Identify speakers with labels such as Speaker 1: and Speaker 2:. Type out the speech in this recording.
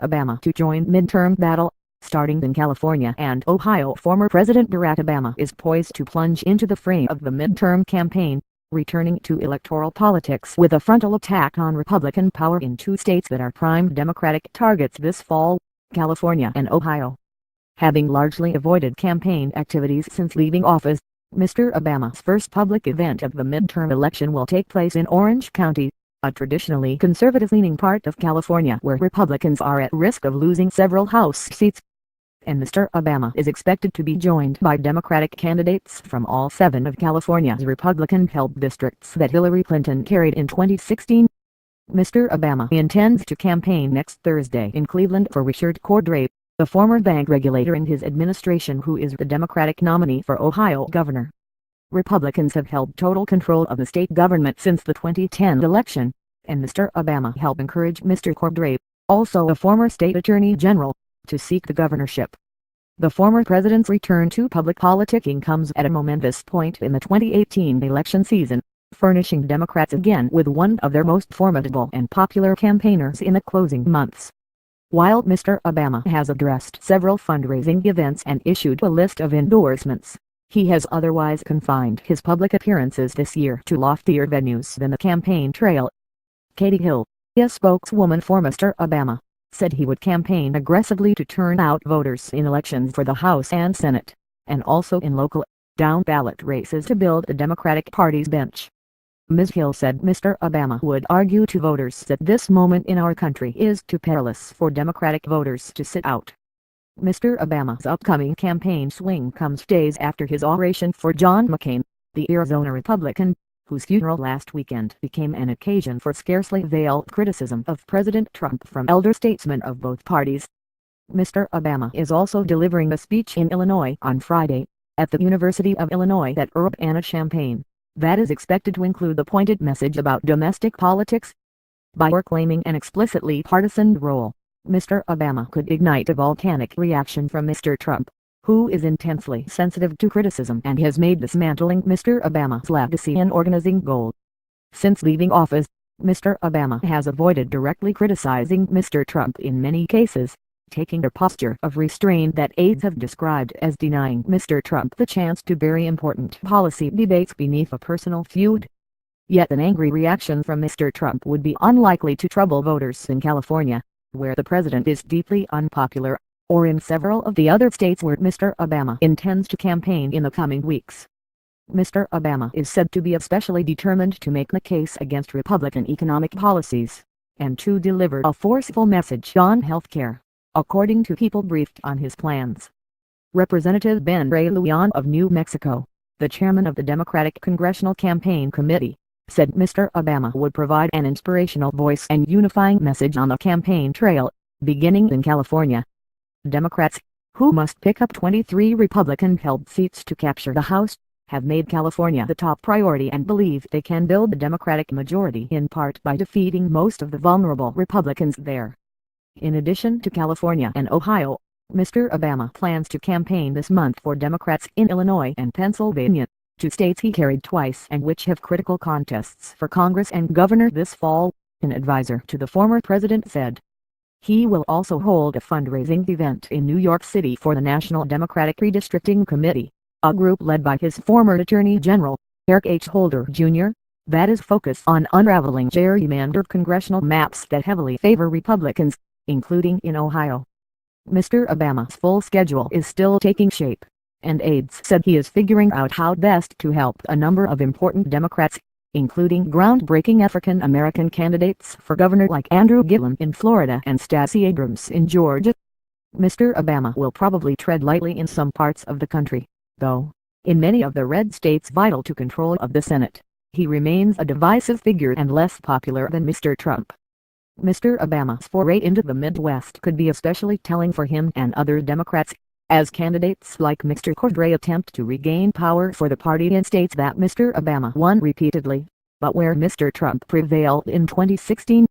Speaker 1: Obama to join midterm battle, starting in California and Ohio. Former President Barack Obama is poised to plunge into the fray of the midterm campaign, returning to electoral politics with a frontal attack on Republican power in two states that are prime Democratic targets this fall, California and Ohio. Having largely avoided campaign activities since leaving office, Mr. Obama's first public event of the midterm election will take place in Orange County, a traditionally conservative-leaning part of California where Republicans are at risk of losing several House seats. And Mr. Obama is expected to be joined by Democratic candidates from all 7 of California's Republican-held districts that Hillary Clinton carried in 2016. Mr. Obama intends to campaign next Thursday in Cleveland for Richard Cordray, the former bank regulator in his administration who is the Democratic nominee for Ohio governor. Republicans have held total control of the state government since the 2010 election, and Mr. Obama helped encourage Mr. Cordray, also a former state attorney general, to seek the governorship. The former president's return to public politicking comes at a momentous point in the 2018 election season, furnishing Democrats again with one of their most formidable and popular campaigners in the closing months. While Mr. Obama has addressed several fundraising events and issued a list of endorsements, he has otherwise confined his public appearances this year to loftier venues than the campaign trail. Katie Hill, a spokeswoman for Mr. Obama, said he would campaign aggressively to turn out voters in elections for the House and Senate, and also in local, down-ballot races to build the Democratic Party's bench. Ms. Hill said Mr. Obama would argue to voters that this moment in our country is too perilous for Democratic voters to sit out. Mr. Obama's upcoming campaign swing comes days after his oration for John McCain, the Arizona Republican, whose funeral last weekend became an occasion for scarcely veiled criticism of President Trump from elder statesmen of both parties. Mr. Obama is also delivering a speech in Illinois on Friday, at the University of Illinois at Urbana-Champaign, that is expected to include a pointed message about domestic politics. By proclaiming an explicitly partisan role, Mr. Obama could ignite a volcanic reaction from Mr. Trump, who is intensely sensitive to criticism and has made dismantling Mr. Obama's legacy an organizing goal. Since leaving office, Mr. Obama has avoided directly criticizing Mr. Trump in many cases, taking a posture of restraint that aides have described as denying Mr. Trump the chance to bury important policy debates beneath a personal feud. Yet an angry reaction from Mr. Trump would be unlikely to trouble voters in California, where the president is deeply unpopular, or in several of the other states where Mr. Obama intends to campaign in the coming weeks. Mr. Obama is said to be especially determined to make the case against Republican economic policies, and to deliver a forceful message on health care, according to people briefed on his plans. Representative Ben Ray Lujan of New Mexico, the chairman of the Democratic Congressional Campaign Committee, said Mr. Obama would provide an inspirational voice and unifying message on the campaign trail, beginning in California. Democrats, who must pick up 23 Republican-held seats to capture the House, have made California the top priority and believe they can build a Democratic majority in part by defeating most of the vulnerable Republicans there. In addition to California and Ohio, Mr. Obama plans to campaign this month for Democrats in Illinois and Pennsylvania, 2 states he carried twice and which have critical contests for Congress and governor this fall, an advisor to the former president said. He will also hold a fundraising event in New York City for the National Democratic Redistricting Committee, a group led by his former Attorney General, Eric H. Holder, Jr., that is focused on unraveling gerrymandered congressional maps that heavily favor Republicans, including in Ohio. Mr. Obama's full schedule is still taking shape, and aides said he is figuring out how best to help a number of important Democrats, including groundbreaking African-American candidates for governor like Andrew Gillum in Florida and Stacey Abrams in Georgia. Mr. Obama will probably tread lightly in some parts of the country, though, in many of the red states vital to control of the Senate, he remains a divisive figure and less popular than Mr. Trump. Mr. Obama's foray into the Midwest could be especially telling for him and other Democrats, as candidates like Mr. Cordray attempt to regain power for the party in states that Mr. Obama won repeatedly, but where Mr. Trump prevailed in 2016.